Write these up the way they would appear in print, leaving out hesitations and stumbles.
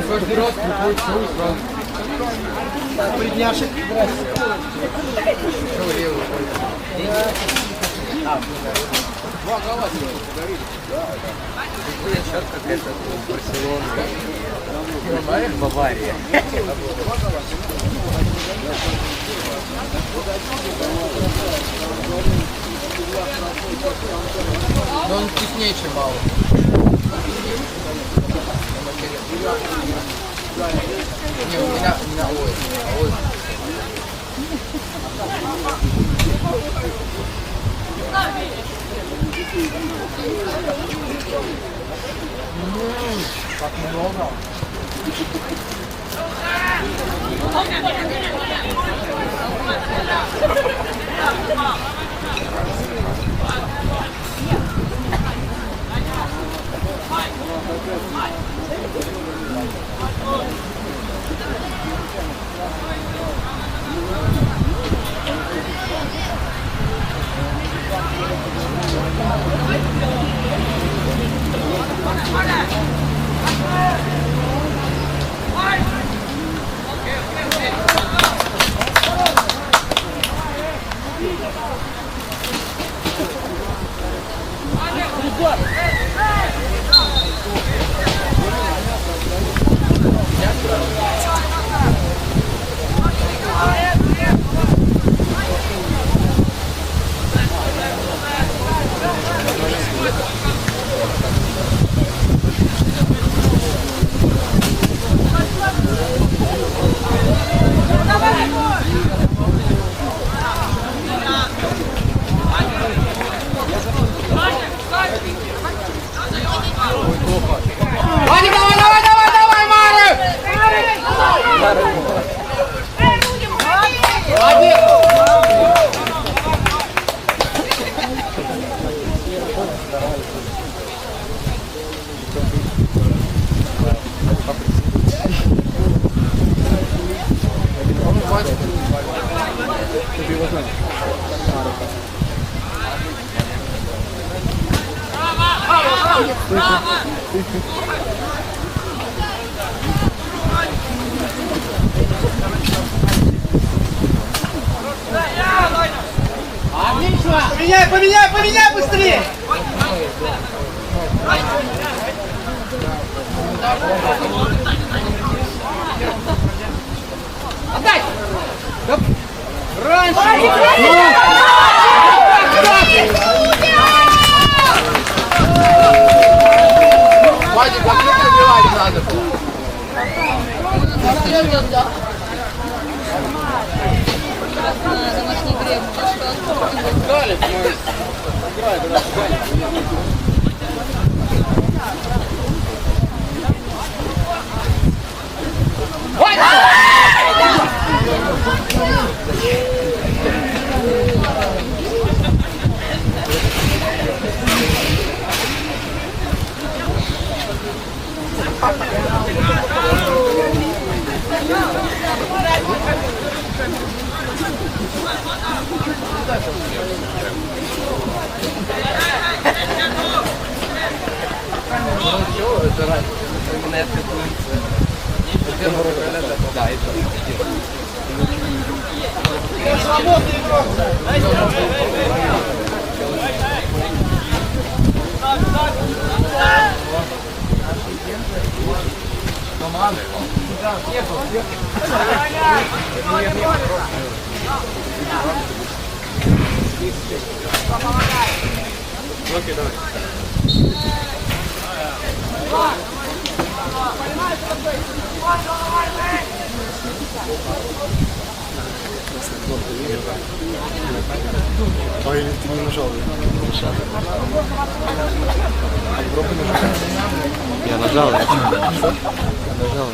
Каждый раз приходит шоу сразу. Предняшек. Шоу левый. Два гола горит. Сейчас какая-то Барселона. Бавария. Но он вкуснее, чем Бау. Не, у меня ой. Так много. Поменяй быстрее! Отдай! Раньше! Вадик, как ты пробивать надо было? Домашний грек. Галец, мы играем, когда Окей, давай. Ой, ты не нажал. Я нажал. Я нажал.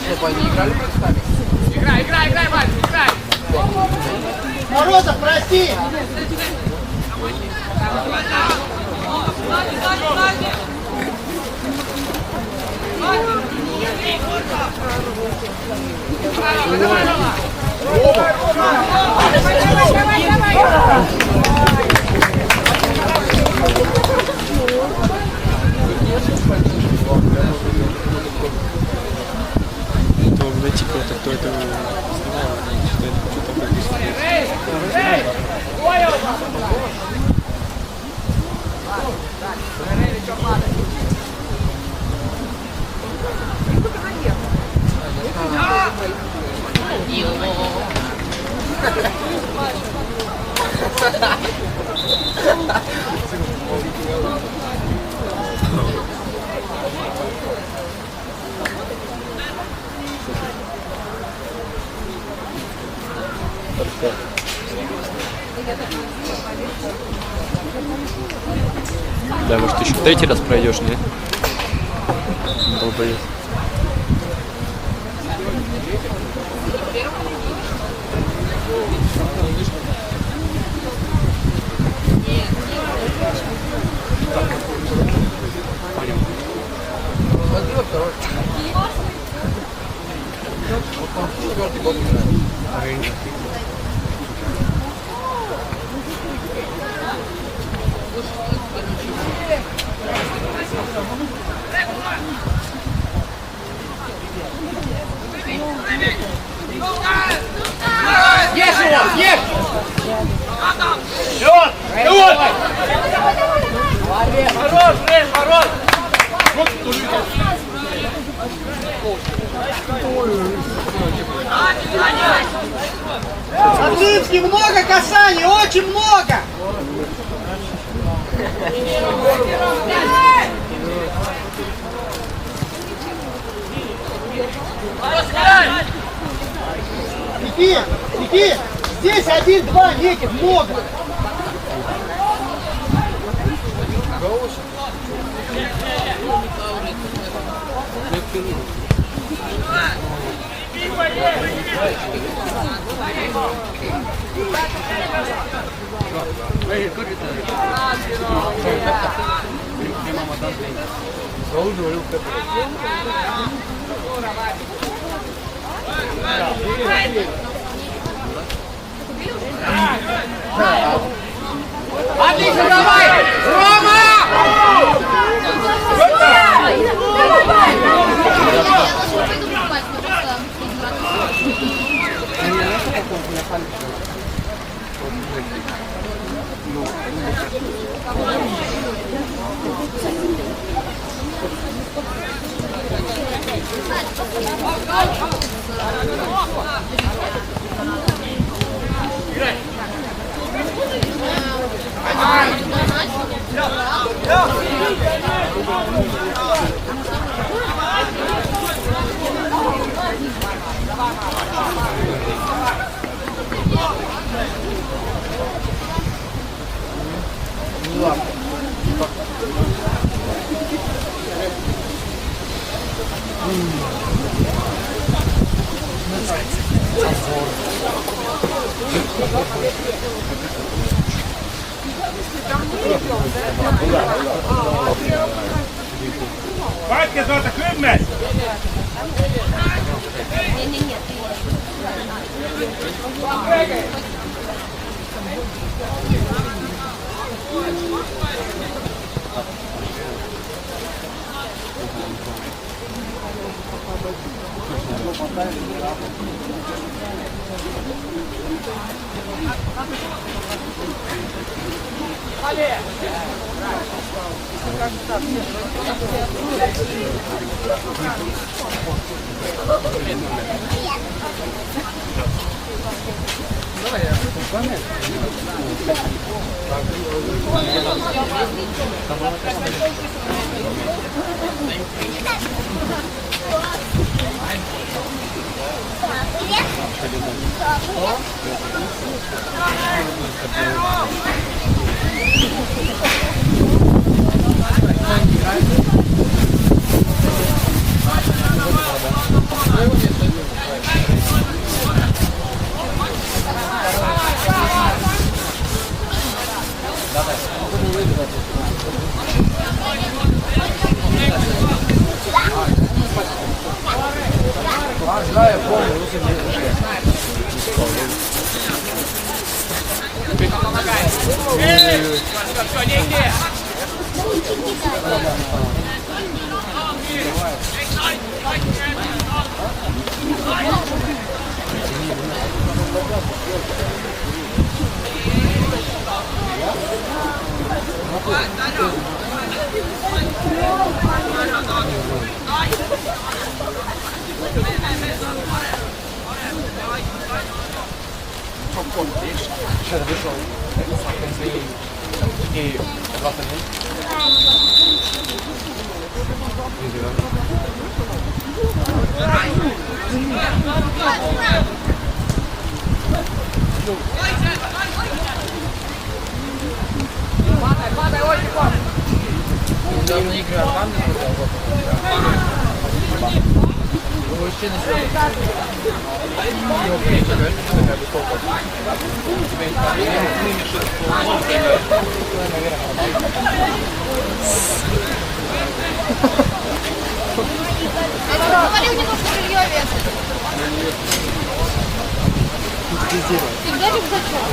Чтобы они играли против нами? Играй, Вань, играй! Морозов, прости! То найти кого-то, кто это снимал, что-то пропустил. Да, может, еще третий раз пройдешь, не? Долбоёб. Смотри во второй. Вот он четвертый год играет. Есть его! Есть! Хорош, Рейс, хорош! Орлинский, много касаний, очень много! Иди, иди! Здесь 1-2, Никит, много! Отлично, давай! Рома! Играй! Батьки, зота, хліб. Все, нигде. Падай, Осипов! Говорил немножко белье вешать. Ты где рюкзачок?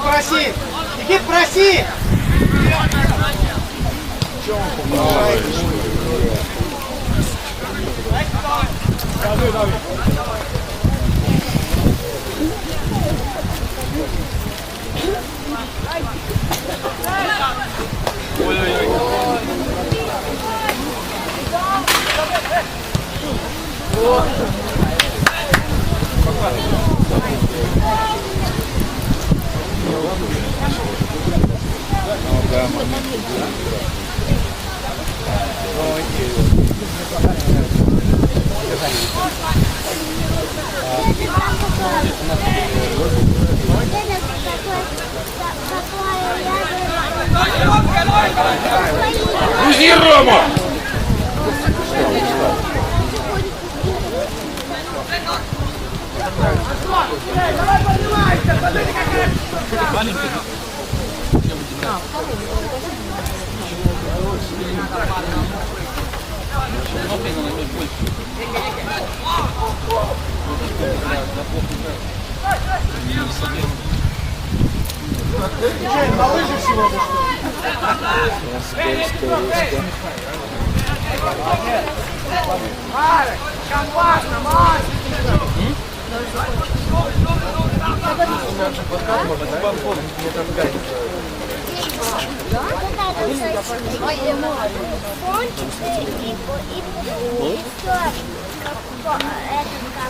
Проси! Иди проси! Грузи, Рома! Жень, на лыжах сегодня что ли? Марек, компактно, Марек!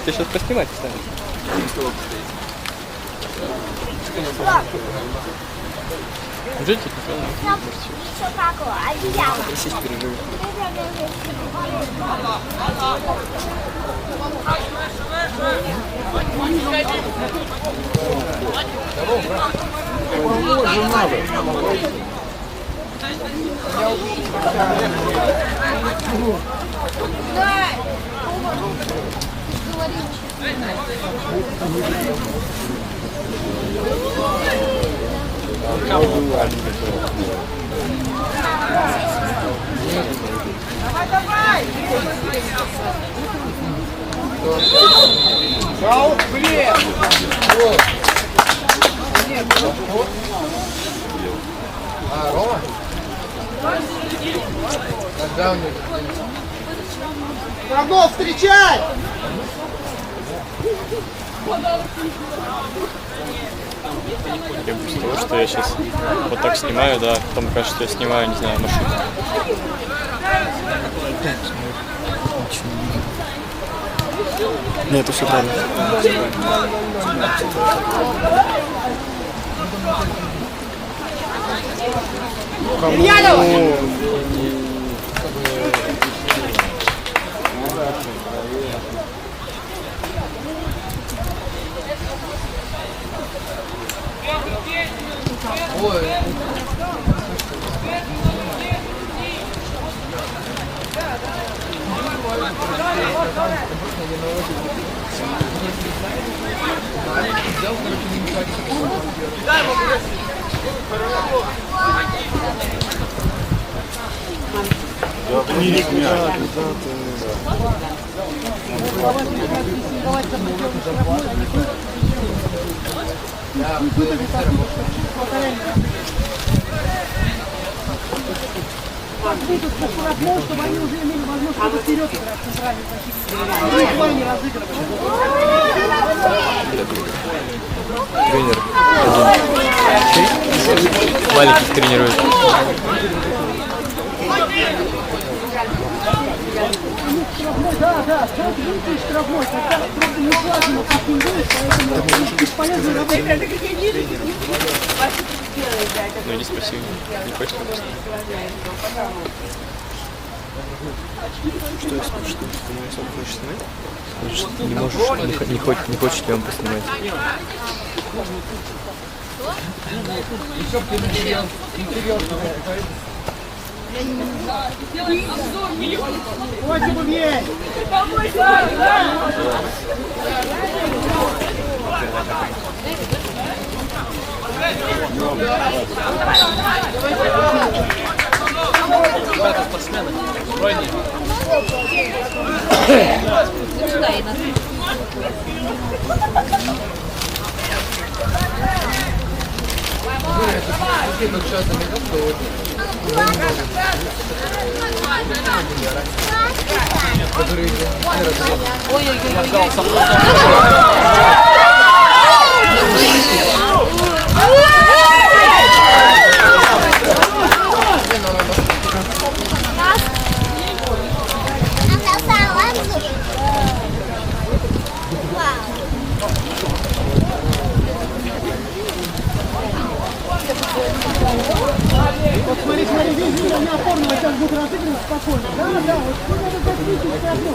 Ты сейчас поснимать станешь? Жить Просить переживу. Давай! Аут, блин! А, Рома? Когда у них? Равно встречай! Я без того, что я сейчас вот так снимаю, да, потом кажется, что я снимаю, не знаю, машину. Нет, это все правильно. Ой. Будут аккуратно, чтобы они уже имели возможность вперед играть центральный защитник. Никто не разыгрывает. Тренер. Маленьких тренирует. Да, ты штрафной, когда просто не слаженно претендуешь, поэтому бесполезно работать. Ну иди спроси, не хочешь просто? Что я скажу, что ты не особо хочешь снимать? Не можешь, не хочешь ли он поснимать? Хватит убей! Ребята, спортсмены, стройнее. Вот смотри, видишь, у меня оформлено, как будто будут разыгрывать спокойно. Да, да, вот что надо закрыть все одно.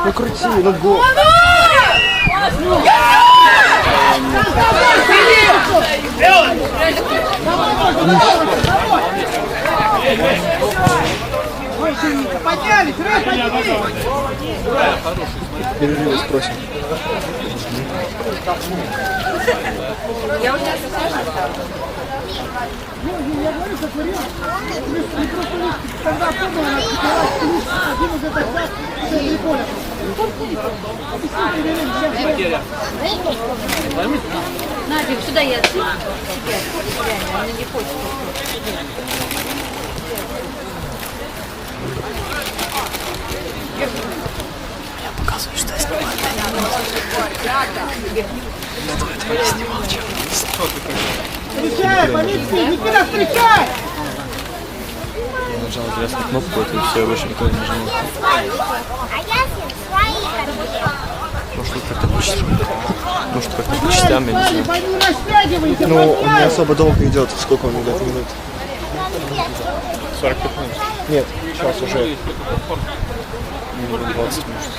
Ну крути, ну гол. Поднялись, Рэй, поднялись! Перерывы спросим. Я говорю, как вариант. Не просто лишь, когда формула надо киковать, лишь один уже тогда, все, не понял. Надя, сюда я тебе. Реально, она не хочет. Показывай, что я снимаю. Кто это снимал? Встречай, Полицей, Никита, встречай! Я нажал зря кнопку, это все, я больше никуда не нажал. А я свои хотела. Может, как-то по частям. Может, как-то по частям, я не знаю. Не растягивайте, Ну, он не особо долго идет. Сколько он идет? Минут? 45 минут. Нет, сейчас уже. Минут 20, может.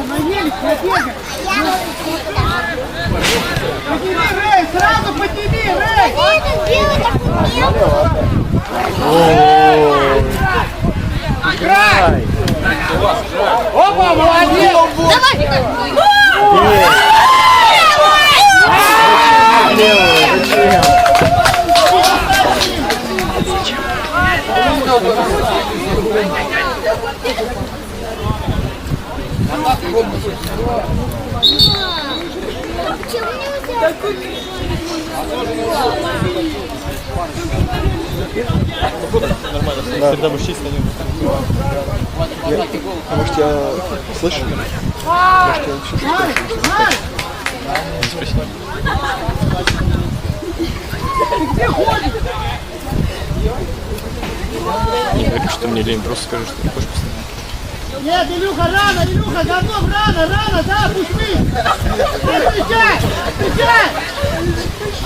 Наелись, набегали. Подними, Рэй, сразу подними, Рэй! Я это сделать так не было. Играй! Опа, молодец! Почему нельзя? Нормально, всегда мужчина станем. Может, я слышу? Может, я все слышу? Не спроси. Не говори, что мне лень, просто скажи, что не хочешь посмотреть. Нет, Илюха, рано, Илюха, готов, рано, да, пусть мы! Встречай, встречай!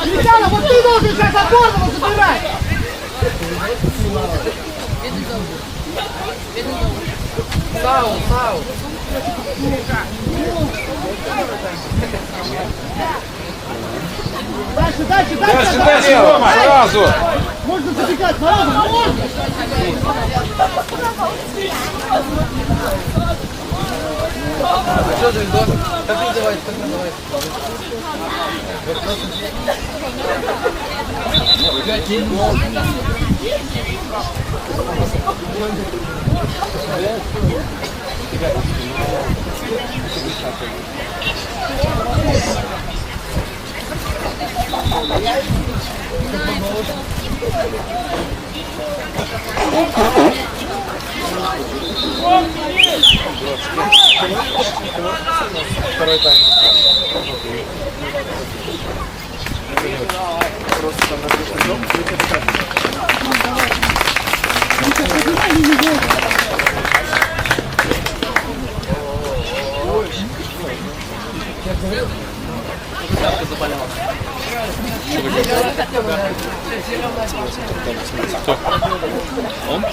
Александр, вот ты должен сейчас опорного забирать! Дальше, Рома, сразу! Можно забегать, Морозов, можно! Второй тайм. Просто там Он?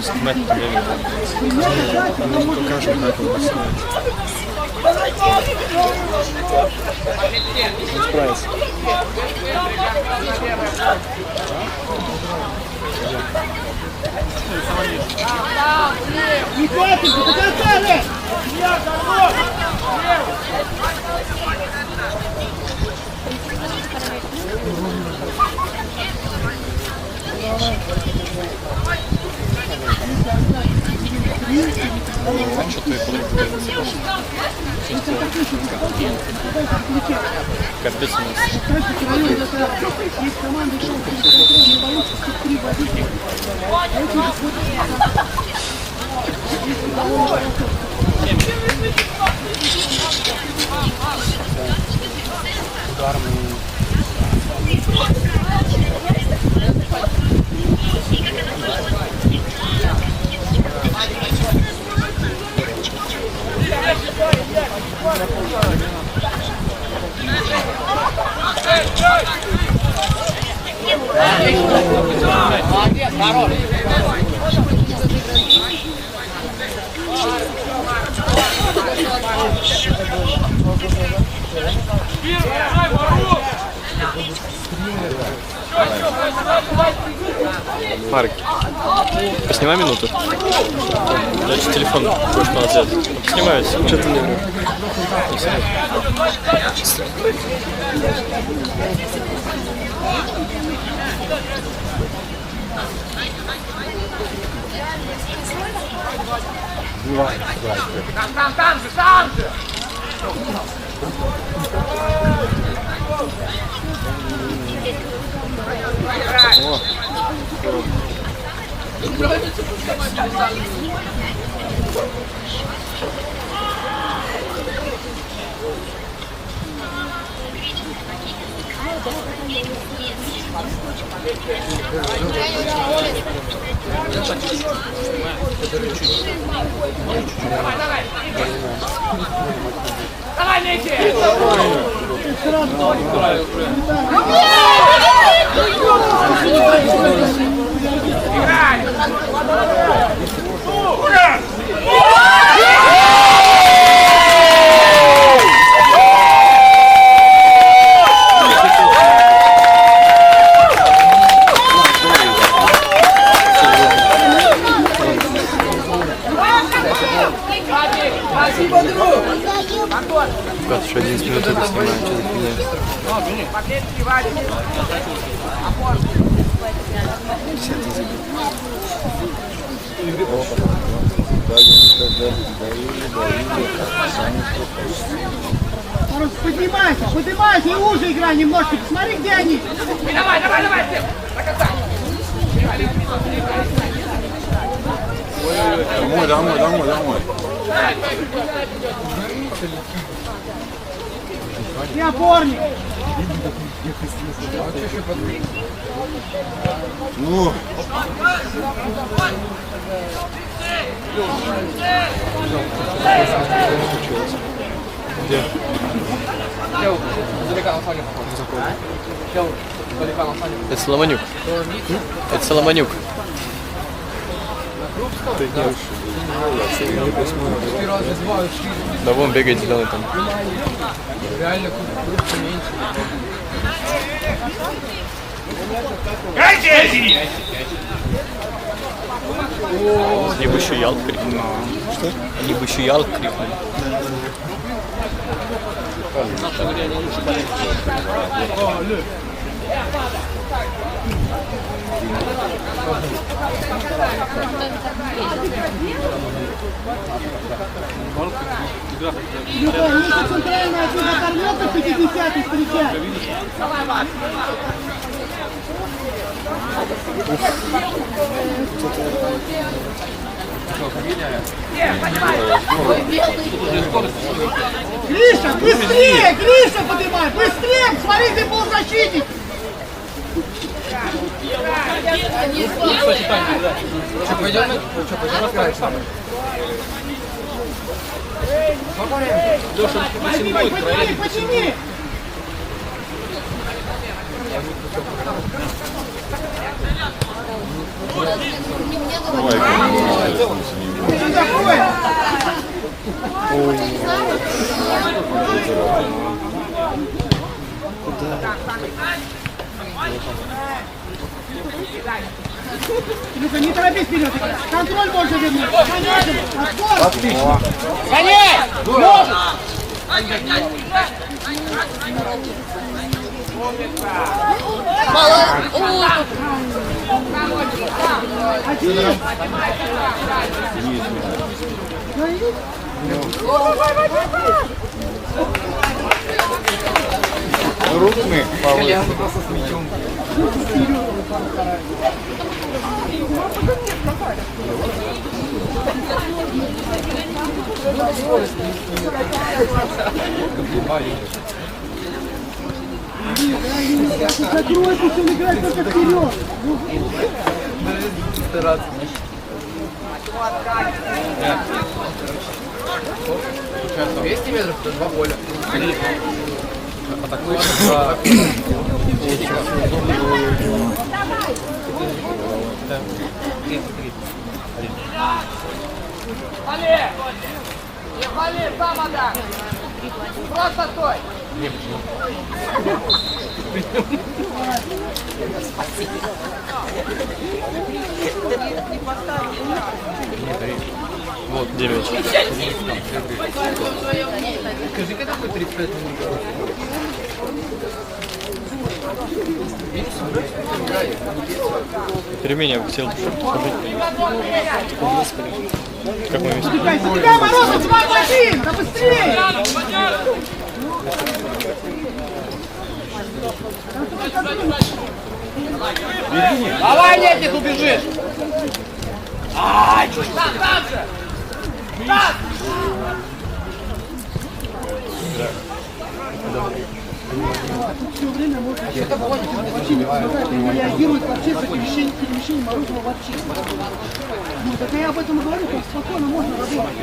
Снимать не покажем, как он снимает. Он справится. Не хватит, до конца, Рэй! что ты Капец у нас. Есть команды, что не получится, 3 в 1. Молодец, хорош. Марк, поснимай минуту. Значит, телефон кое-что надо взять. Снимаю секунду. Что ты мне говоришь? Не снимай. Там же! Давай, Ники! Играй! Ура! Спасибо, друг! Ребят, еще 11 минут это снимаем, что за фигня. Пакетики, варики. Поднимайся и уже играй немножко. Посмотри, где они. Давай, Степ! Домой. Ты опорник. Ну. Где? Это Соломонюк. Это Соломонюк. Да вон бегает зеленый там. Реально крупно меньше. Они бы еще ялк крикнули. Что? Они бы еще ялк крикнули. Люка, если центральная отсюда оторвется, 50-й встречай. Гриша, быстрее! Гриша, поднимай! Быстрее! Смотри, ты полузащитник! Что, пойдем разбирать? Подними! Что такое? Ну-ка, не торопись вперед. Контроль можно вернуть. Конечно. Отскок. Гоняй! Может! Один. Руками Павло. Закройся, он играет только вперед. 200 метров, то 2 поля. Вали! Не вали, сам отдай! Просто стой! Вот, 9. Скажи, когда будет 35 минут? Перемени я бы хотел сходить. Как мы вместе? Тебя, Морозов, 2 в 1! Да быстрее! Давай, нет, ты убежишь! Ай, там же! Все время можно вообще не реагировать вообще за перемещение Морозова вообще. Ну, так я об этом и говорю, как спокойно можно работать.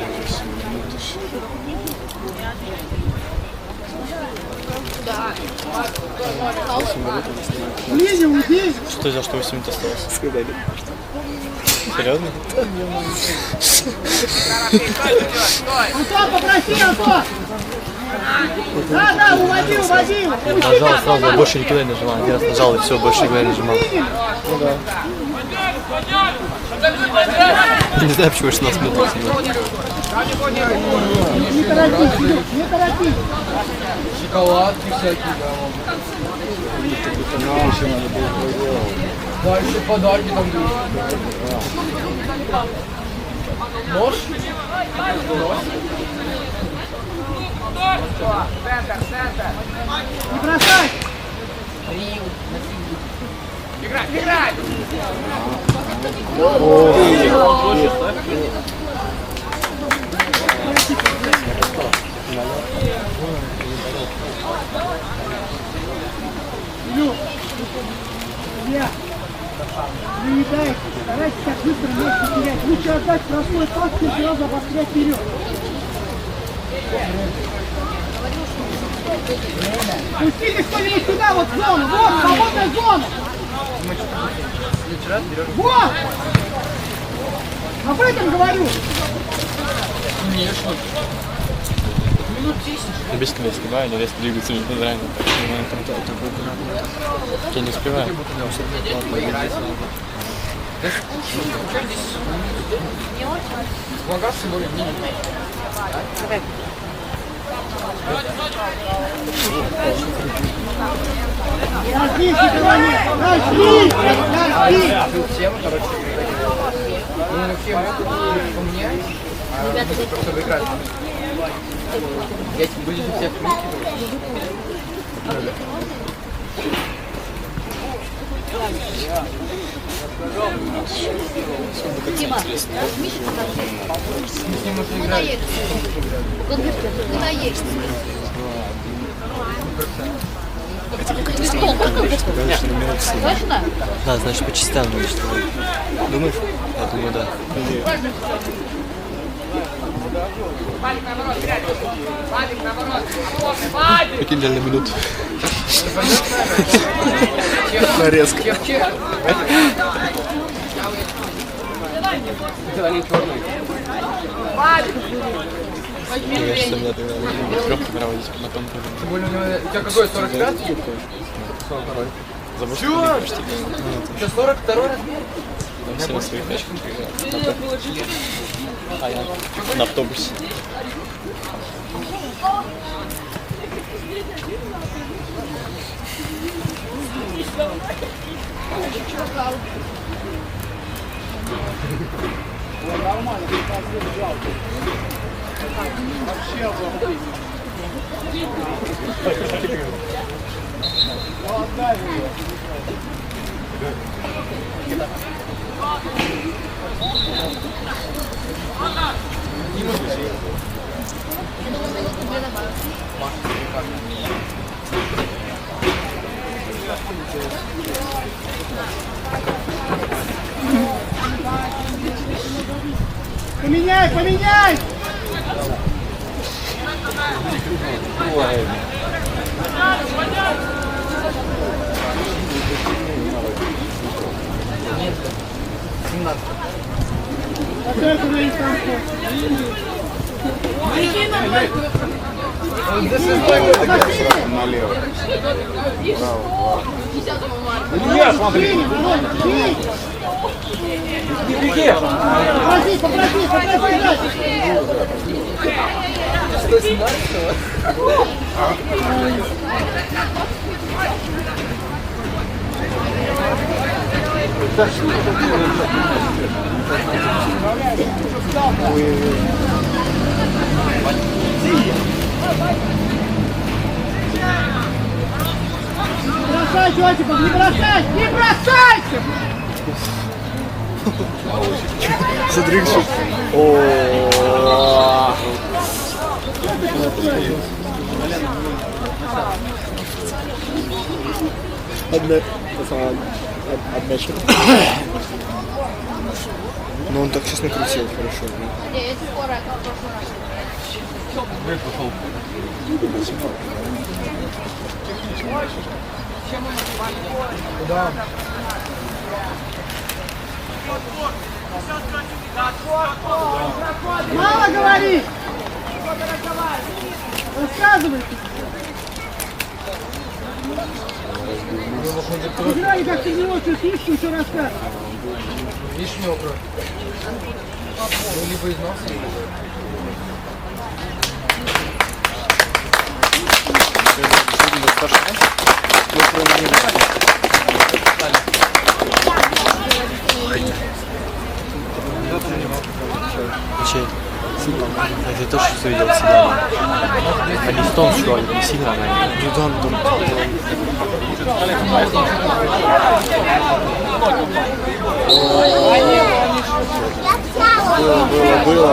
Лиза, уйди! Что взял, что 8 минут осталось? Серьезно? Антон, попроси, Антон! Да, уводи! Нажал сразу, я больше никуда не нажимал. Один раз нажал и все, больше никуда не нажимал. Не знаю, почему 16 минут. Не торопись, не торопись! Шоколадки всякие, да, еще подарки там будут. Нож? Центр! Не бросай! Играй! Илья, не дайте, старайтесь так быстро мяч не терять. Лучше отдать простой пас, чем сразу обострять вперед. Пустите кто-нибудь сюда, вот в зону, вот, свободная зона. Вот! Об этом говорю. Я без тебя снимаю, они резко двигаются не заранее. Я не успеваю. Лагаться более не. Разни, никого нет. Разни! Всем, короче, ну, всем поменяй, а мы просто выиграть. Я тебе буду всех Дима, Миша, с ним можно играть. куда есть? Точно? Да, значит, по частям надо что-то. Думаешь? Я думаю, да. Прикинь, реально минут. Нарезка. Мне кажется, мне тогда трёхку проводить потом. Тем более, у тебя какой, 45? 42. Забыл, почти. Это 42 размер? Все на своих тачках. А я на автобусе. Поменяй, поменяй! Илья, смотри. Попроси, попроси, попроси дальше. Не бросай, Чотиков, не бросай! Не бросайте! Смотри, что... О. Одна щека. Но он так сейчас накрутил хорошо. Надеюсь, скоро, как в прошлый раз. Мало говори! Рассказывайте! Играли как тренировочную фишку, еще рассказывай. Вишнёв, брат. Ну, либо из носа, либо... Чей? Это то, что видел всегда. Они в том, что не сильно, они не дом. Было.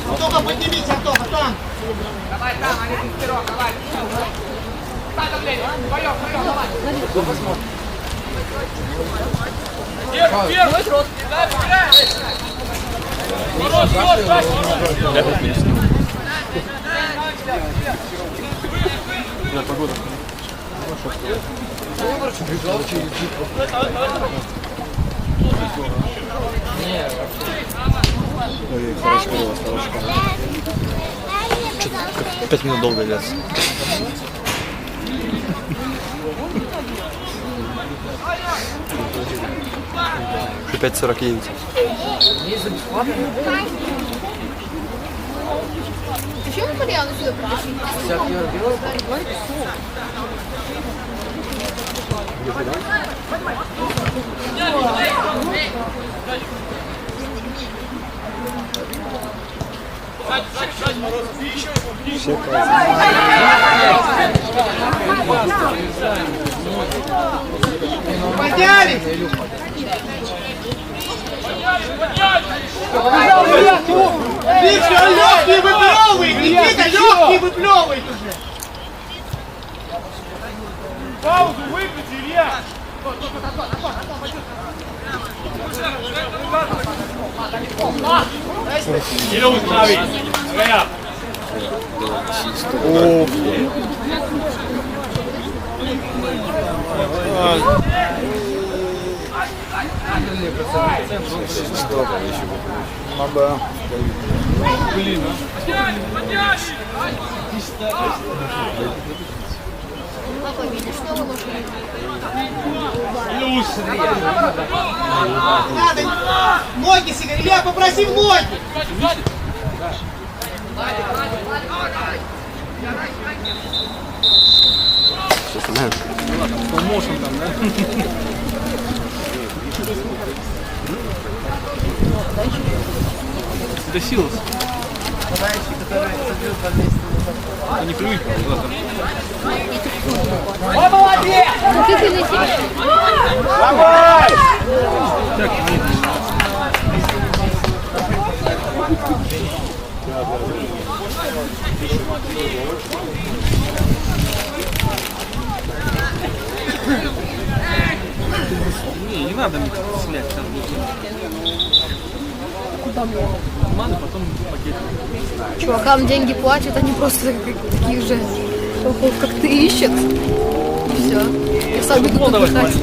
Антоха, поднимись, Антоха, там! Давай там, они пятерок, давай. Дай давление, вдвоем, давай. Первый рост, дай, Я как минус. На погоду. Ой, хорошо, хорошо. 5 минут долго длится. Уже 5:49. Почему Марьяну сюда притащили? Все Подняли! Побежал Илья, ну! Виктор, легкий выплевывает! Никита, легкий выплевывает уже! Паузу выключи, Илья! Илюх, стави! Стоять! Папа, видишь, что вы лошади? Надо! Ноги себе! Илья, попроси в ноги! знаешь. Досилась. Это не привычка. Ой, молодец! Не надо мне снять. Куда мне? Надо потом пакет. Чувакам деньги платят, они просто таких же толков, как ты, ищут. И все. И сами будут отдыхать.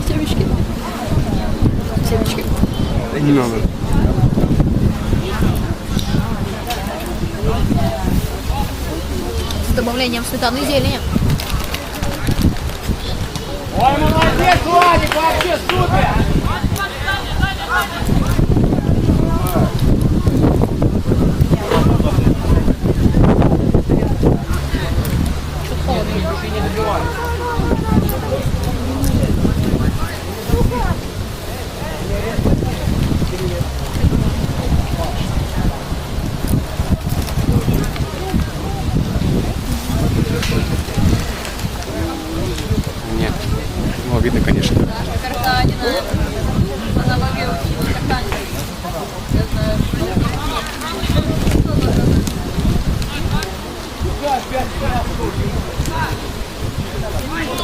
Семечки. Семечки. Не надо. С добавлением сметаны и зелени. Ой, молодец, Владик, вообще супер! Нет. Ну, видно, конечно.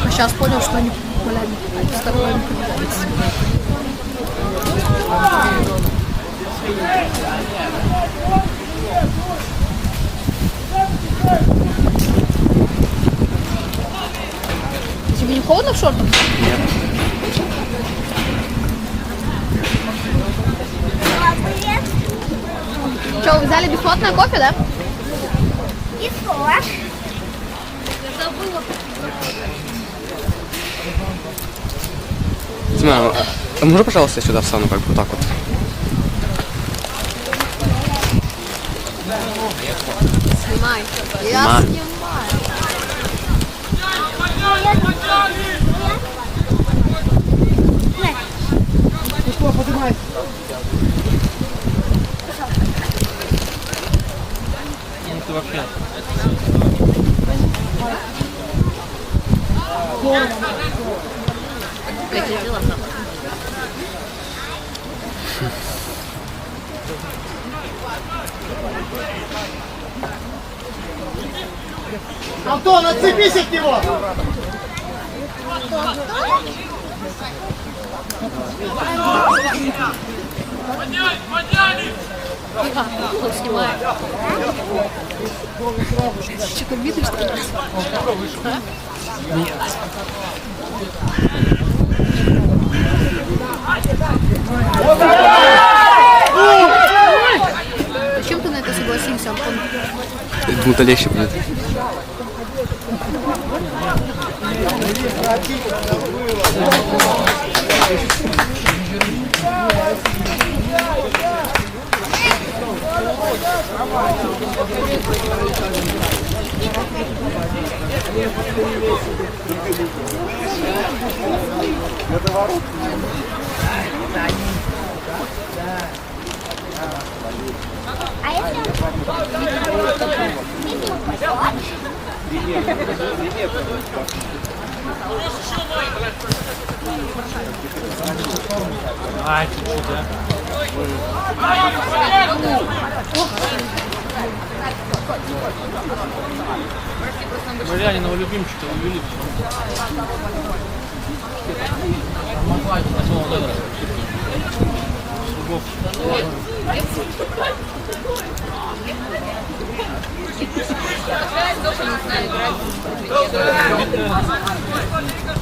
А сейчас понял, что они полями с тобой не понимаются. Тебе не холодно в шортах? Нет. Что, вы взяли бесплатное кофе, да? И сок. Смотри, а можно, пожалуйста, сюда встану, как бы вот так вот? Снимай. Я Снимаю. снимаю. Что, поднимайся. Ну ты вообще. Какие дела? Антон, отцепись от него! Снимаю. Что-то видно, что ли? Зачем ты на это согласился, Антон? Я думаю, это легче будет. А если он Ай, чуть-чуть, да? Марьянинова любимчика увели.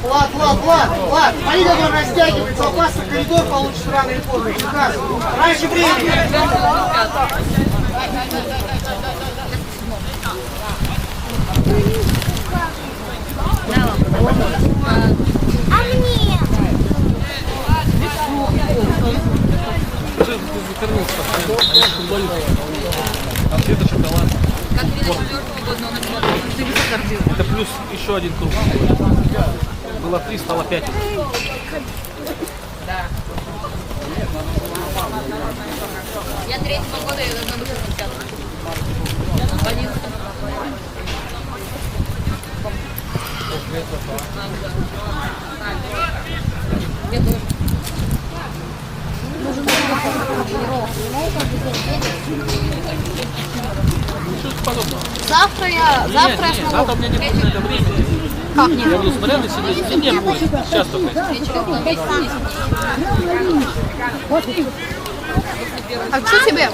Влад, смотри, как он растягивается, опасный коридор получится рано или поздно. Прекрасно. Раньше времени. А мне? Конфеты, шоколад. Это плюс еще один круг. Было 3, стало 5. Я 3-го года, я должна быть 50. Я тоже. Завтра я смогу. Завтра у меня не будет на это времени. Как нет? Я буду смотреть и сидеть. Не будет. Сейчас только. А что тебе?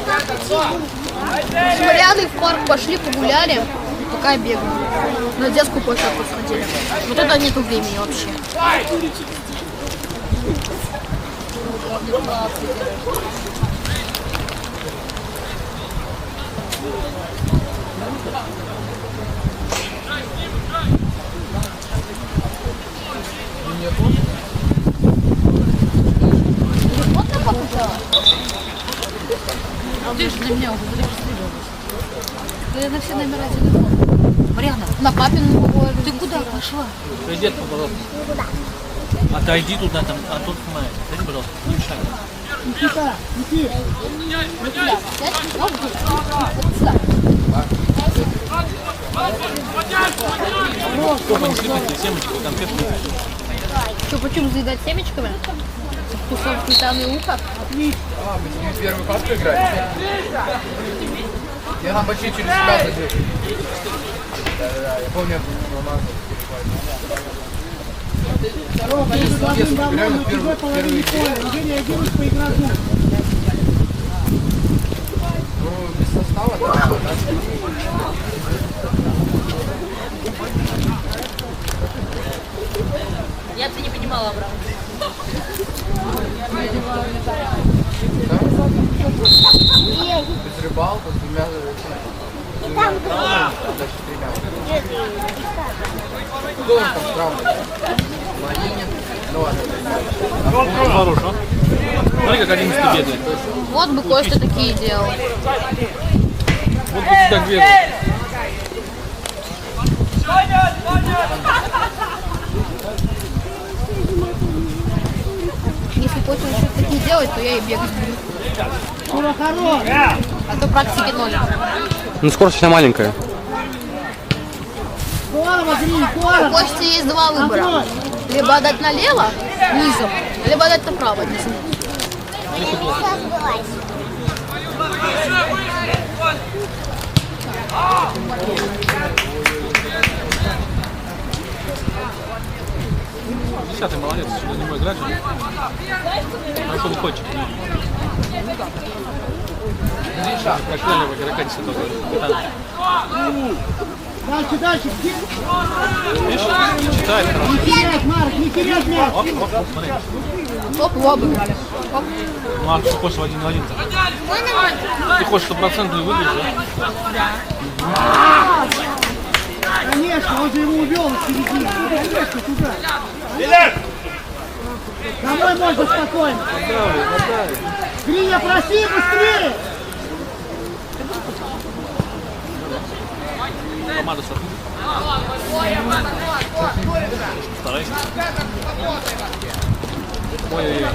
Смотряны в парк пошли, погуляли, пока я бегаю. На детскую площадку сходили. Вот это нету времени вообще. Вот так вот взяла. Ты же для меня уже зарегистрировалась. Ты на все номера телефона. Марьяна, на папину положи. Ты куда пошла? Приди, пожалуйста. Отойди туда, там, а тут снимай. Отойди, пожалуйста. Не мешай. Никита, Никит. Сколько не сыпать, семечки, конфетки. Что, почему заедать семечками? Кусок сметаны и уха? А, мы с ними первую катку играли. Я нам почти через себя задел. Да, я помню, Здорово, я туда давно, но чужой половины не понял. Уже реагируешь по игроку. ну, без состава, да. Я это не понимала, Абрам. Без рыбалку, с двумя дальше тремя. Кто он там справа? Малинин. Ну ладно. Хорош, а? Смотри, как 11 бедный. Вот бы Костя такие делал. Вот бы так бедный. Если Костя начнет такие делать, то я и бегать буду. Шура хорош. А то практики ноль. Ну, скорость очень маленькая. Здорово, Грин, У здорово. Кости есть два выбора. Либо отдать налево, низом, либо отдать направо, низом. Десятый молодец, сюда не мой играть. Хорошо выходит. Как левого игрока 10-го года. Дальше. Видишь, читает хорошо. Не терять, Марк, не терять мяч. Оп, смотри. Оп, его обыграли. Оп. Ну, а ты хочешь в 1 на 1? Ты хочешь стопроцентную выиграть, да? Конечно, он же его увел в середину. Конечно, туда. Домой можно спокойно. Гриня, проси быстрее. Команда шатнет. Старайся. Ой-ой-ой.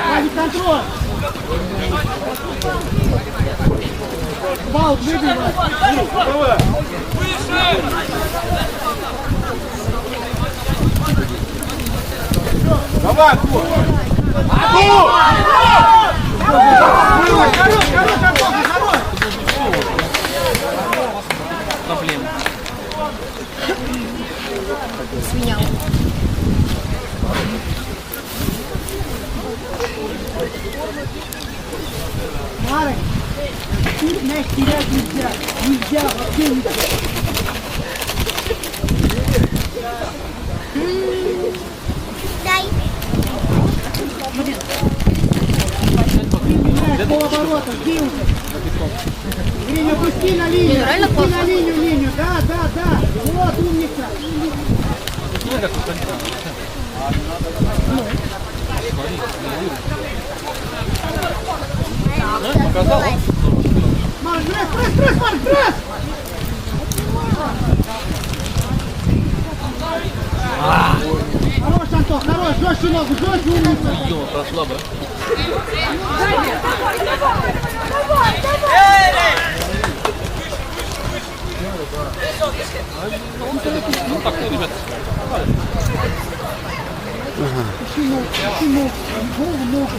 Владик, контроль. Баут, выбивай. Давай, Проблема. Сменял. Марek, тут мяч терять нельзя. Нельзя, вообще нельзя. Дай. Полоборота, где уже? Линию пусти на линию, реально пусти классно. на линию, да. Вот, умница. Марк, пресс, Марк, пресс! Хорош, Антон, хорош, жестче ногу, жестче, умница. Прошла бы.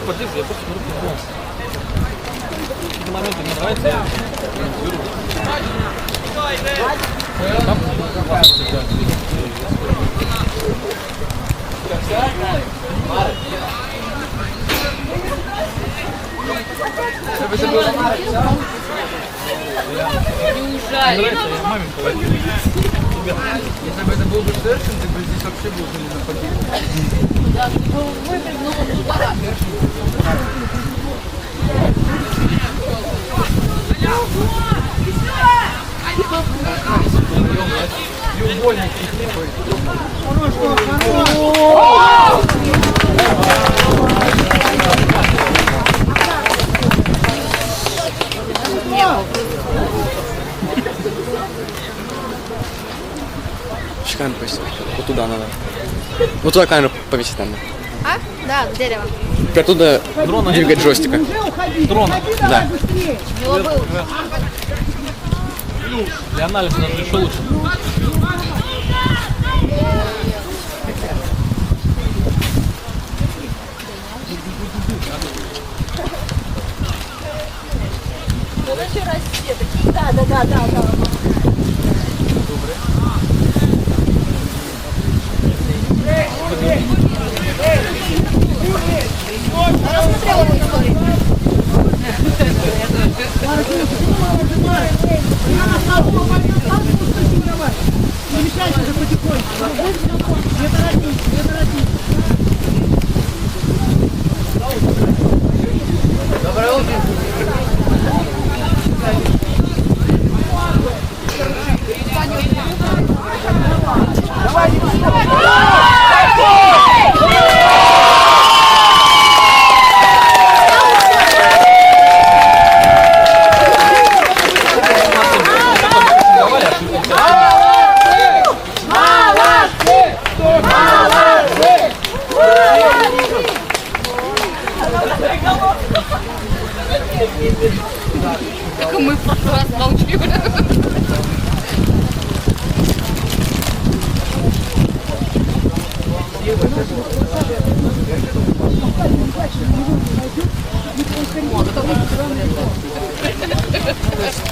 Подожди, я просто руку бомб. Какие-то моменты мне нравятся, я беру. Если бы это был бы Шершин, ты бы здесь вообще был бы не находился. Камеру повесить. Вот туда надо. Вот туда камеру повесить надо. А? Да, дерево. Теперь оттуда двигать джойстика. Уже уходи, Дрон. уходи Да. давай быстрее. Его был. Для анализа надо еще лучше. Рассмотрела его историю. Не мешайте уже потихоньку. Не торопись, не торопись. Доброе утро. Как и мы в прошлый раз научили.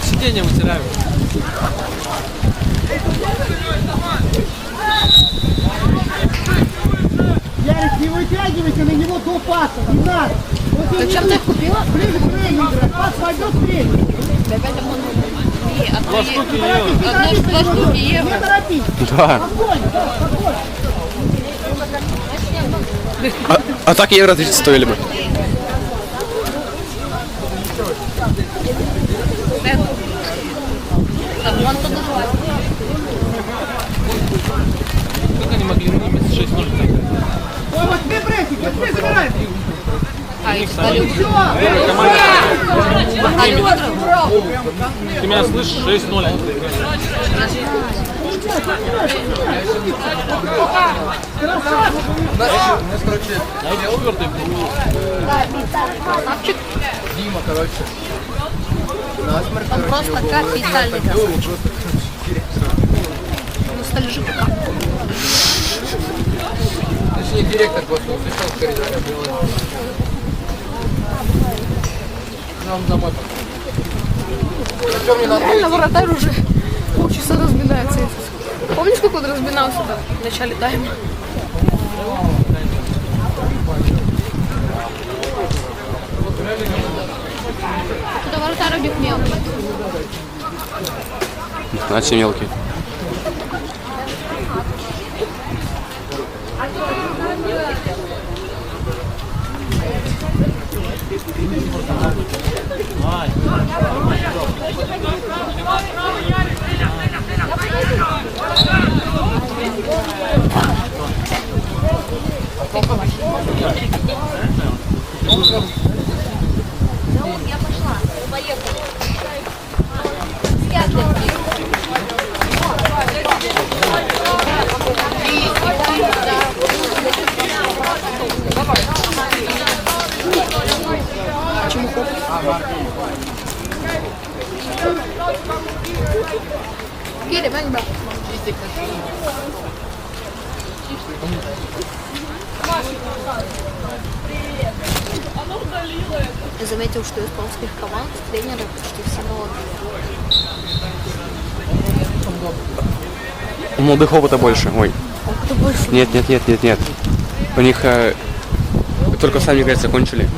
Сиденье вытираю. Ярик, не вытягивайся на него до паса, не надо. Вот Зачем ты их купила? ближе к тренеру играть, пас пойдет в тренер. Два штуки Не ее. торопись, Два штуки евро. не торопись. Да. Спокойно, да, спокойно. А так евро 30 стоили бы. Вон кто называется. Как они могли немец 6-0 так? Ой, вот тебе прессинг, вот тебе забирай. А, их стали. Все. Ты меня слышишь? 6-0. У нас, короче, А я увертый был. Красавчик. Дима, короче. Насмерть, Он короче, просто его капитальный побил, красавчик. Ностальжи пока. Точнее, директор просто услышал в коридоре, был. Нам домой. Что мне надо Реально, было идти? вратарь уже полчаса разминается. Помнишь, как он разминался-то в начале тайма? Куда вратарь убег мелкий. Значит, мелкий. Get it, bang, bro. Я заметил, что из полских команд тренеры почти все молодые. У молодых опыта больше. Ой. Кто больше? Нет. У них только сами, говорят, закончили.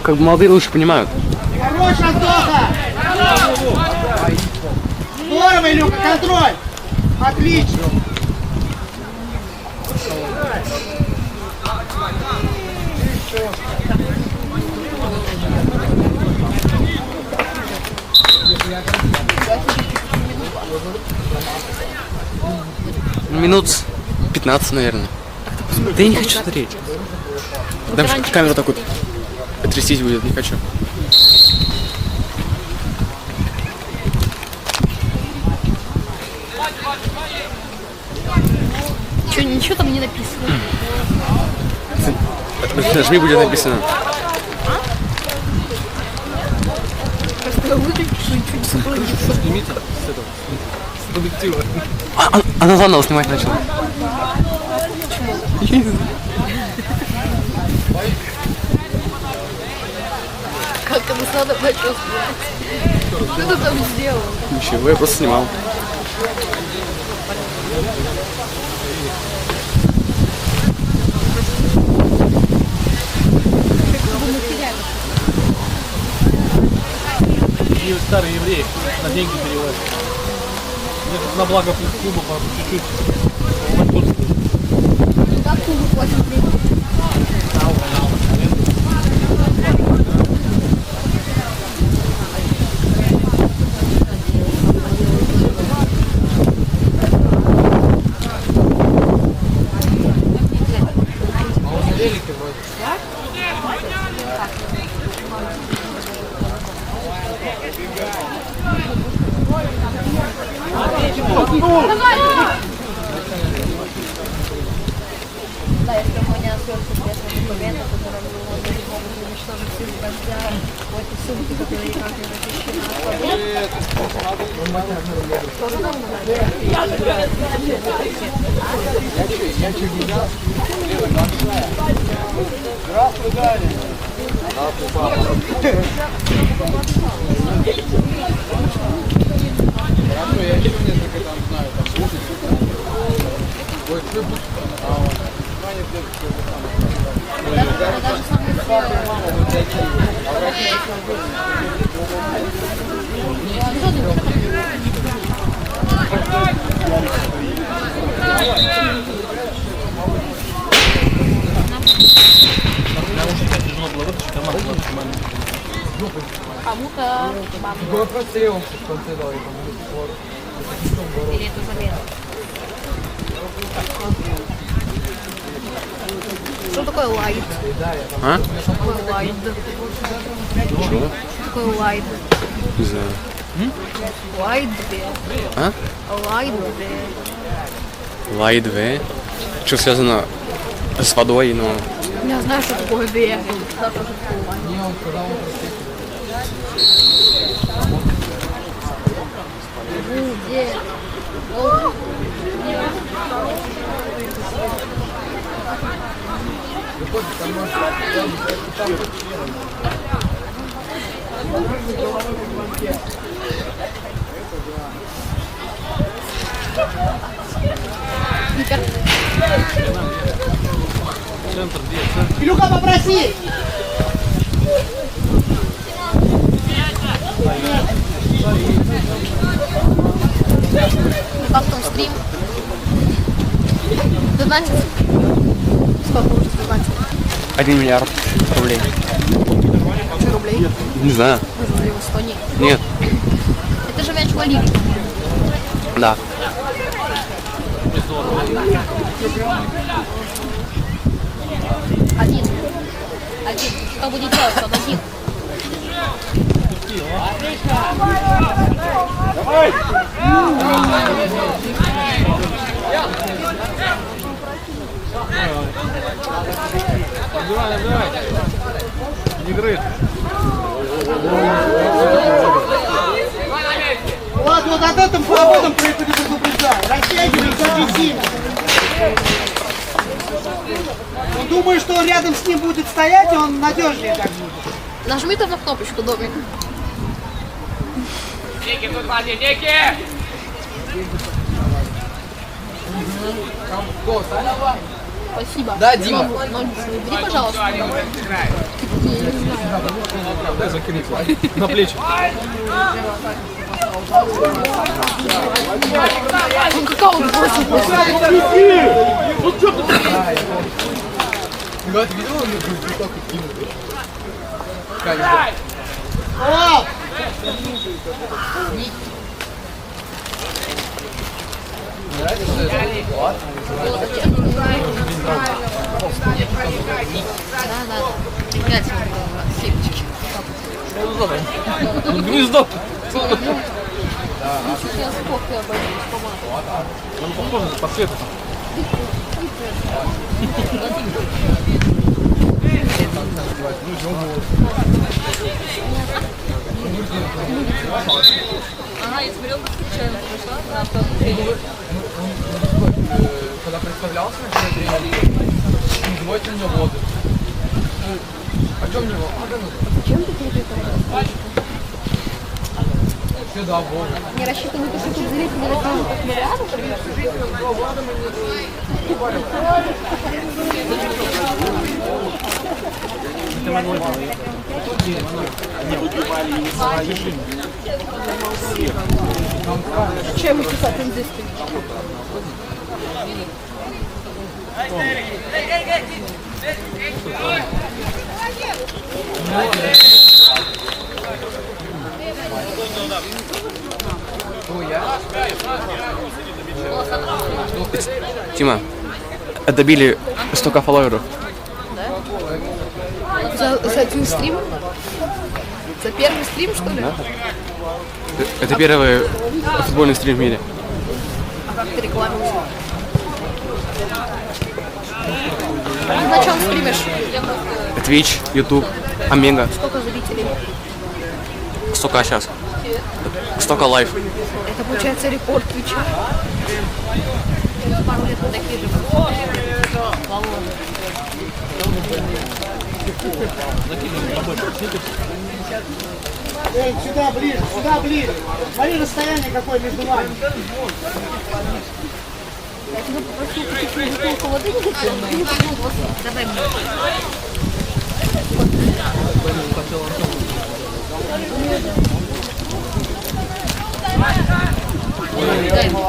Как бы молодые лучше понимают. Хорош, Антоха! Здорово, Илюха, контроль! Отлично! Минут 15, наверное. Да я не хочу смотреть. Там камера так вот трястись будет, не хочу. Че, ничего там не написано? Нажми, будет написано. Просто выключишь, ничего не слышно. Снимите с этого, с объектива. Она заново снимать начала. Как это надо начал снимать? Что ты там сделал? Ничего, я просто снимал. И старые евреи на деньги переводят. На благо клуба по чуть-чуть. Как клубу платят деньги? Да, если у меня сверхъестественная победа, которая могут уничтожить силу дождя, вот и сумки, которые никак не защищены от побед. Здравствуй, Даня. Хорошо, я еще несколько там знаю, там слушать. Ой, что будет? Даже самые кому-то Было прострелом в конце дал, я помню. или это замена. Что такое лайт? А? Что такое лайт? Чего? Что такое лайт? Не знаю. Лайт, А? лайт. Лайдве. Что связано с водой, но... Я знаю, что такое две. Не, он сказал, он Где? Супер. Илюха, попроси! Как там стрим? Донатит? Сколько может донатить? 1 миллиард рублей. Рублей? Не знаю. Рублей в Эстонии. Нет. Это же мяч Валерий. Да. Один. Что будет делать? Он один. Давай! Игры. Вот от этом поводом предупреждаю. Растягивайте агрессивно. Он думает, что он рядом с ним будет стоять, и он надежнее так будет. Нажми там на кнопочку, Домик. Ники, тут води, Ники! Спасибо. Да, Дима. Убери, пожалуйста. Дай закрыть. На плечи. Он какао бросил. Ребят, видел, он мне будет только кинул. О! Да. Опять сепчики. Гнездо. Я сколько я боюсь, помада. Он похож по цвету. Ага, я смотрел, как случайно пришла. Когда представлялся на тренинге, называйте мне воду. А что мне воду? Чем ты перепутал? Сюда воду. Не рассчитывай, что тут зрители такие, как мы рядом, например. Чем еще так индустрия? Тима, добили 100 фолловеров. За один стрим? За первый стрим, что ли? Это первый футбольный стрим в мире. А как ты рекламируешь? На чем стримишь? Twitch, YouTube, Омега. Сколько зрителей? 100 сейчас. 100 лайв. Это получается рекорд Твича. Пару лет мы такие же. Эй, сюда ближе, сюда ближе. Смотри, расстояние какое между вами. Я тебя попросил купить бутылку воды, ты не пошел в воду. Давай мне. Дай ему.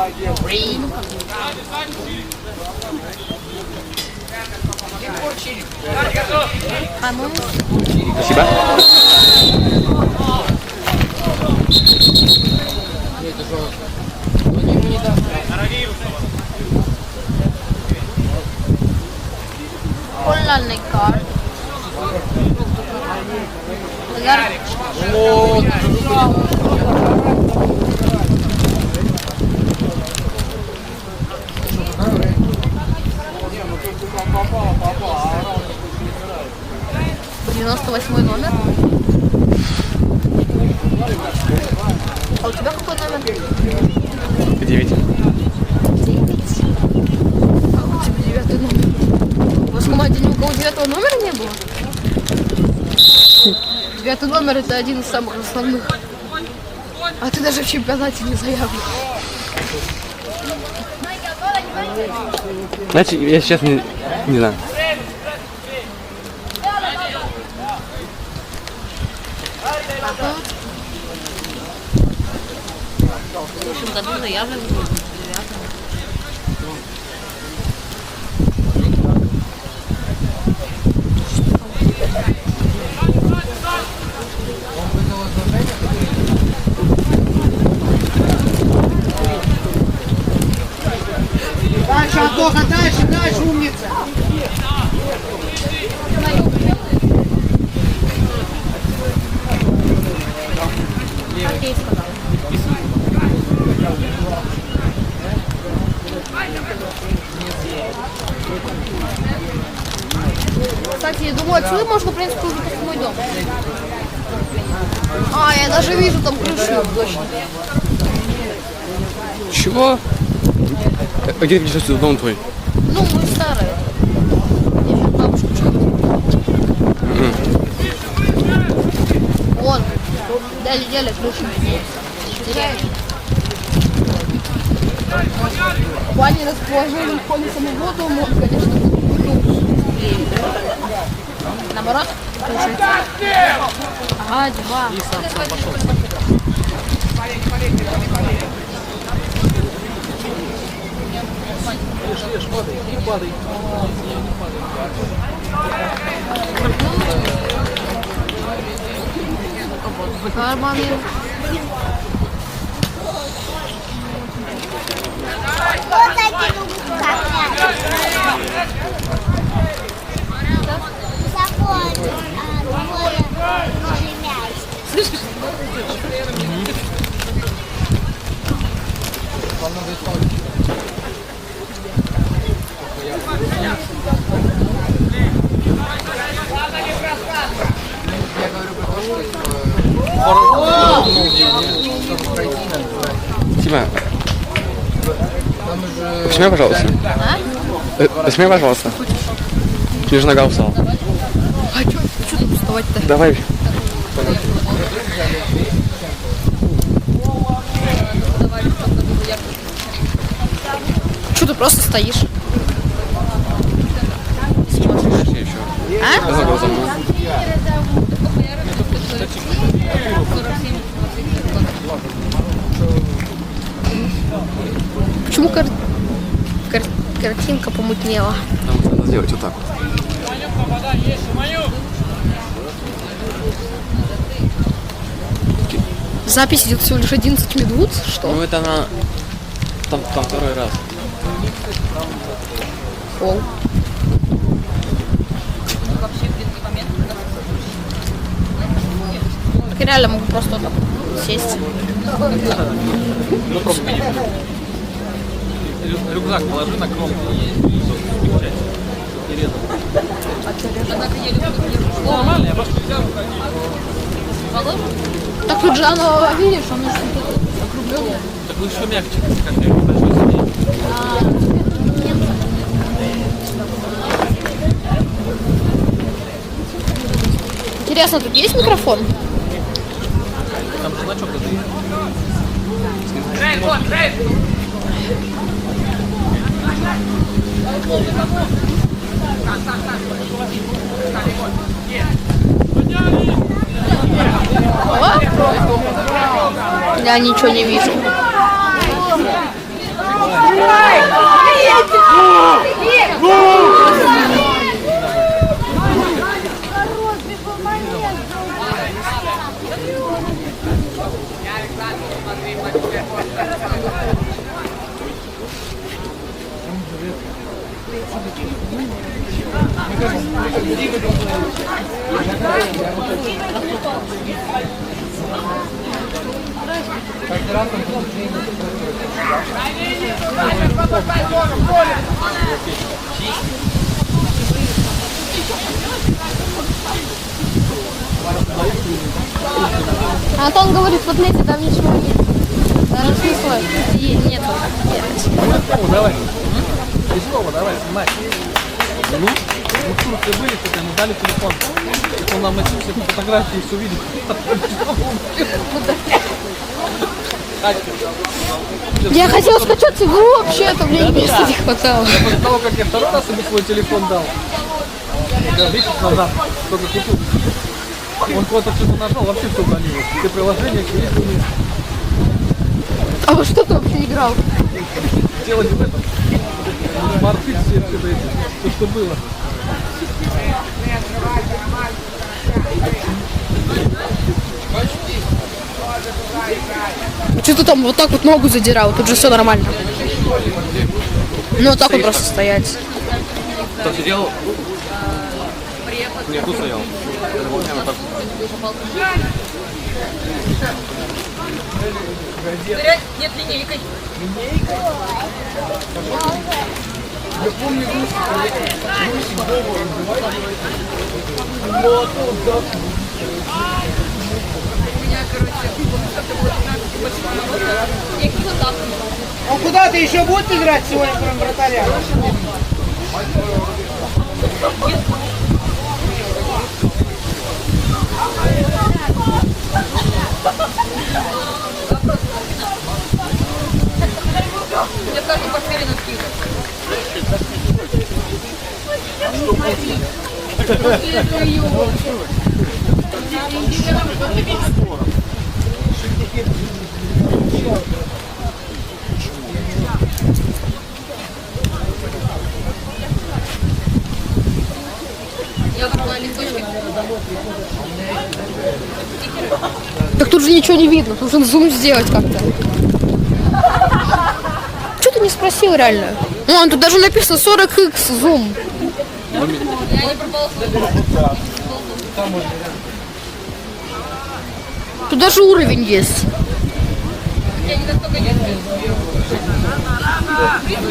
А ну? Спасибо. Полярный карт. Девяносто 98 номер. А у тебя какой номер? 9. 9. А у тебя 9 номер. У вас в команде ни у кого 9 номера не было? 9 номер это один из самых основных. А ты даже в чемпионате не заявлен. Знаете, я сейчас не знаю. В следующем году ноябрь будет 9. Дальше, Антоха, дальше, дальше, умница. Окей, сказал. Кстати, я думаю, отсюда можно, в принципе, увидеть мой дом. А, я даже вижу там крышу точно. Чего? А где ты видишь дом твой? Ну, мы старые. Я сейчас бабушку живу. Вон. Дали крышу. Теряем. Бани расположили в поле самого дома, конечно, наоборот? Ага, два. Карманы. Вот такие Заходит, двое мяч. Тима, смей, пожалуйста. Смей, пожалуйста. Мне же нога устала. А что тут вставать-то? Давай. Что ты просто стоишь? Я забыл за мной. Почему картинка помутнела? Там надо сделать вот так вот. Запись идет всего лишь 11 минут. Что? Ну это она... Там второй раз. О. Так реально могу просто вот так сесть. Ну просто рюкзак положи на кромку и резать. Нормально, я просто взял. Так тут же оно, видишь, оно округленное. Так вы еще мягче, как я хочу. Интересно, тут есть микрофон? Там же значок это есть. Я ничего не вижу. Антон говорит, вот лети, там ничего нет. Даже смысла нету. Давай. И снова давай, снимай. Ну, мы в Турции были, когда мы дали телефон. Он нам эти все фотографии все видит. Я хотела скачаться, вообще-то мне места не хватало. После того, как я второй раз себе свой телефон дал, я месяц назад только купил. Он просто что-то нажал, вообще все удалилось. Все приложения, все есть у меня. А во что ты вообще играл? Дело не в этом. Смартфит все эти, то, что было. Что ты там вот так вот ногу задирал? Тут же все нормально. Ну вот так вот просто стоять. Кто сидел? Нет, тут стоял. Вот так. Нет, линейкой. А куда ты еще будешь играть сегодня, кроме вратаря? Мне кажется, пошли Я брала листочки. Так тут же ничего не видно, нужно зум сделать как-то. Что ты не спросил реально? Вон, тут даже написано 40x зум. Я не пропал. Тут даже уровень есть.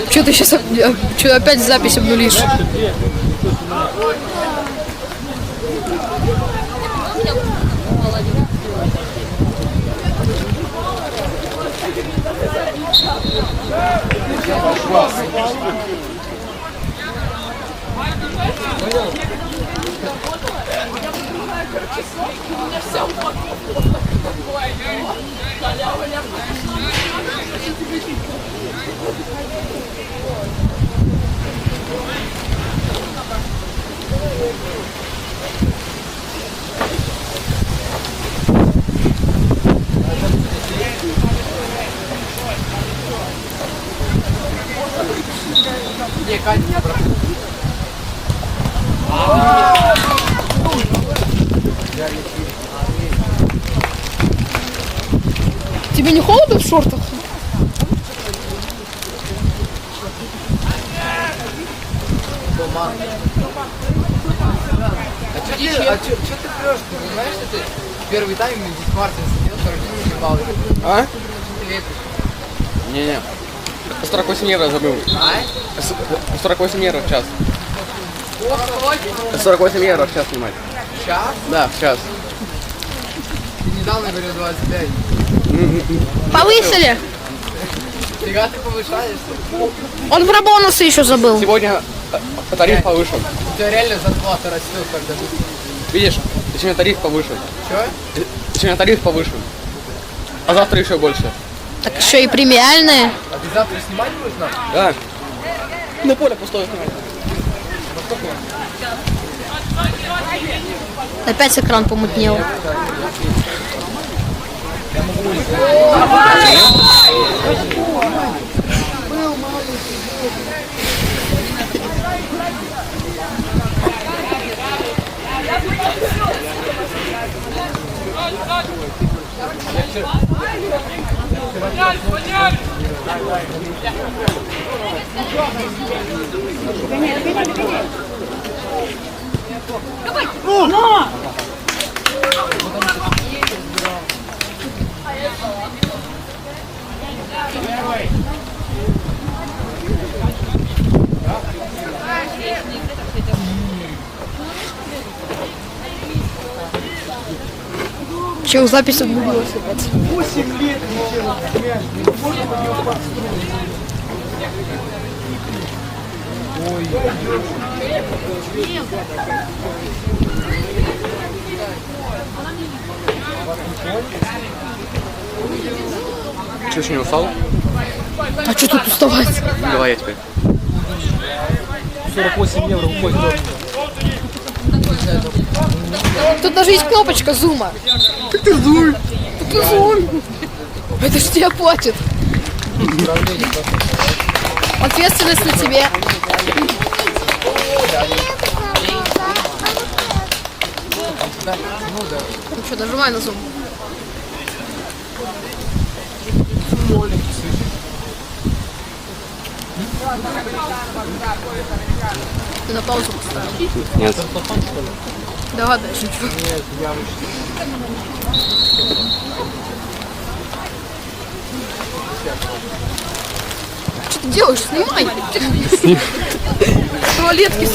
Что ты сейчас опять запись обнулишь? Не, Катя, Тебе не холодно в шортах? А что ты прешь? Ты знаешь, что ты первый тайм здесь Мартин сидел, 40 минут баллы. А? Ты лепишь. Не-не. 48 евро забыл. 48 евро в час. 48 евро в час снимать. Сейчас? Да, в час. Ты недавно говорил 25. Повысили. Фига ты повышаешься? Он про бонусы еще забыл. Сегодня тариф повышен. У тебя реально зарплата растет, когда ты... Видишь, сегодня тариф повышен. Чё? Сегодня тариф повышен. А завтра еще больше. Так еще и премиальные. А ты завтра снимать будешь нам? Да. На поле пустое снимать. Опять экран помутнел. Чего запись обнулилась опять? 8 лет Что, еще не устал? А что тут уставать? Давай я теперь. 48 евро уходит. Тут даже есть кнопочка зума. Так ты зуй. Так ты зум. Это ж тебе платят. Ответственность на тебе. Ну что, нажимай на зум. Ты на паузу поставил? Нет. Да ладно, я шучу. Что ты делаешь? Снимай! Туалетки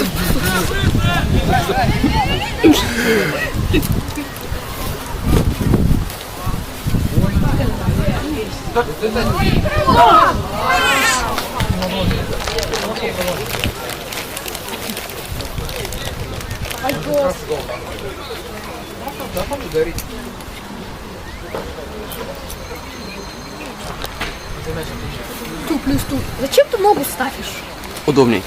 плюс тут. Зачем ты ногу ставишь? Удобней.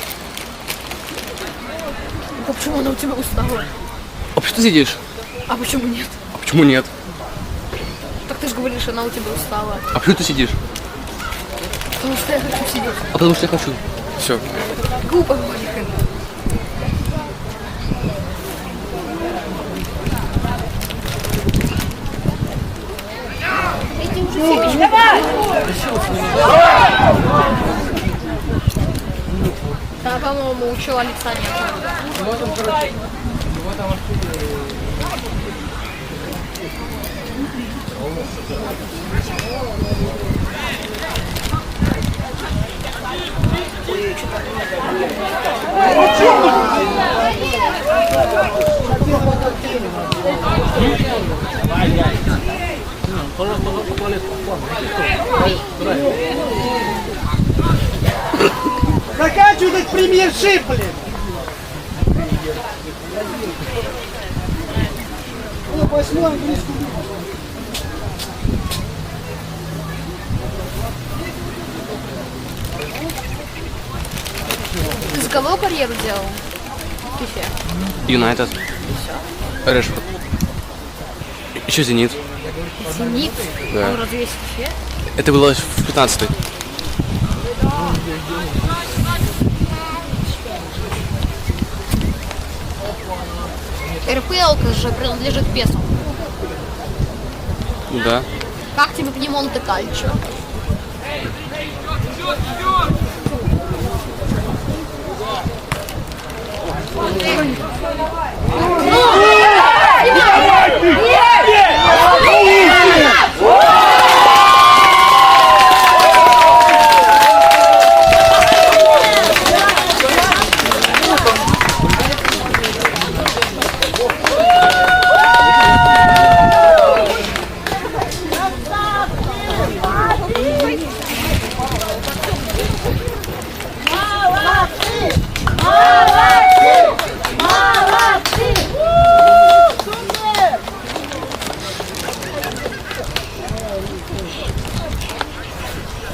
Ну, почему она у тебя устала? А почему ты сидишь? А почему нет? А почему нет? Так ты же говоришь, она у тебя устала. А почему ты сидишь? Потому что я хочу сидеть. А потому что я хочу. Все. Глупо говорит. Да, по-моему, учил Александр. Заканчивать премьершип, блин! Восьмой английский. Ты за кого карьеру делал? Кефе. Юнайтед. Решфорд. Еще Зенит. Зенит? Да. Он разве есть кефе? Это было в 15-й. РПЛ же принадлежит Песу. Да. Как тебе Пьемонте Кальчо?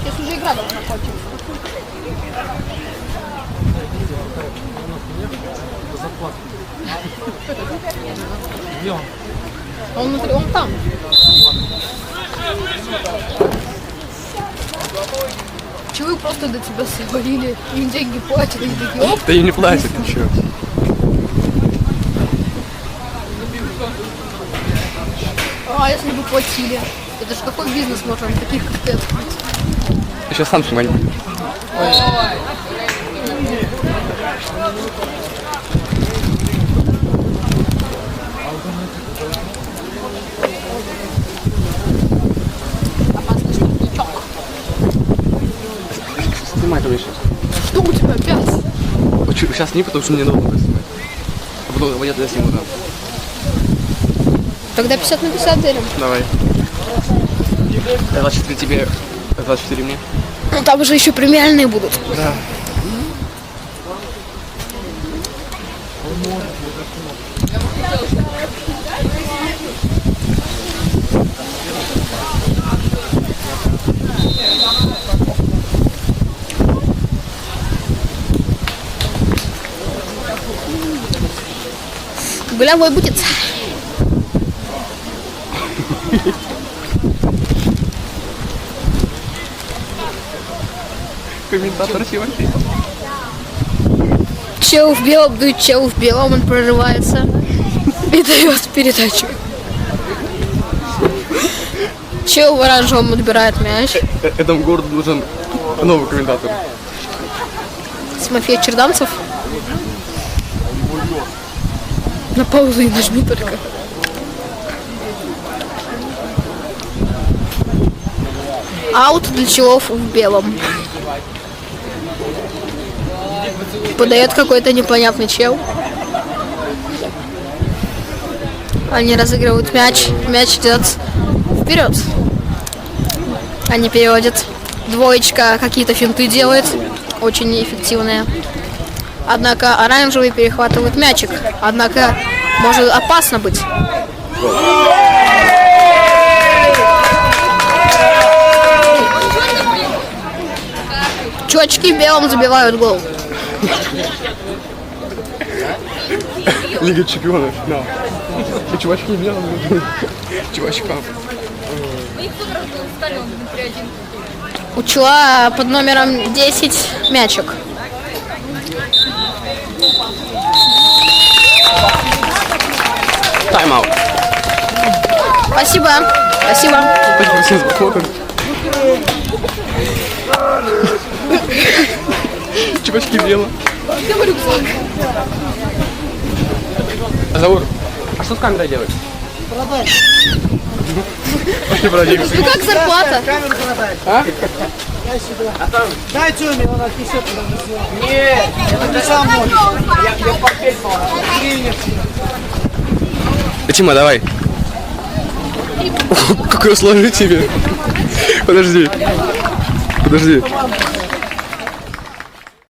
Сейчас уже игра должна кончиться. Где он? Он там. Чего просто до тебя свалили? Им деньги платят, и такие, оп, Да и не платят ничего. а если бы платили? Это же какой бизнес можно таких, как ты, открыть? Ты сейчас сам снимать будешь. Снимай только сейчас. Что у тебя пять? Сейчас не, потому что мне долго снимать. А потом я тогда сниму, да. Тогда 50 на 50 делим. Давай. 24 тебе, 24 мне. Ну там уже еще премиальные будут. Да. Голевой будет. Комментатор Тимофей. Чел в белом, дует чел в белом, он прорывается и дает передачу. Чел в оранжевом отбирает мяч. Этому городу нужен новый комментатор. Тимофей Черданцев. На паузу и нажми только. Аут для челов в белом. Подает какой-то непонятный чел. Они разыгрывают мяч. Мяч идет вперед. Они переводят. Двоечка какие-то финты делает. Очень неэффективные. Однако оранжевый перехватывает мячик. Однако может опасно быть. Чувачки в белом забивают гол. Лига чемпионов, финал. И чувачки белым. Чувачкам. У чела под номером 10 мячик. Тайм-аут. Спасибо. Спасибо. Чувачки белым. Заур, а что с камерой делать? Продать. Ну как зарплата? Дай Тёме, он отнесет туда. Нет, это не сам может. Я попеть могу. Тима, давай. Какое сложно тебе. Подожди.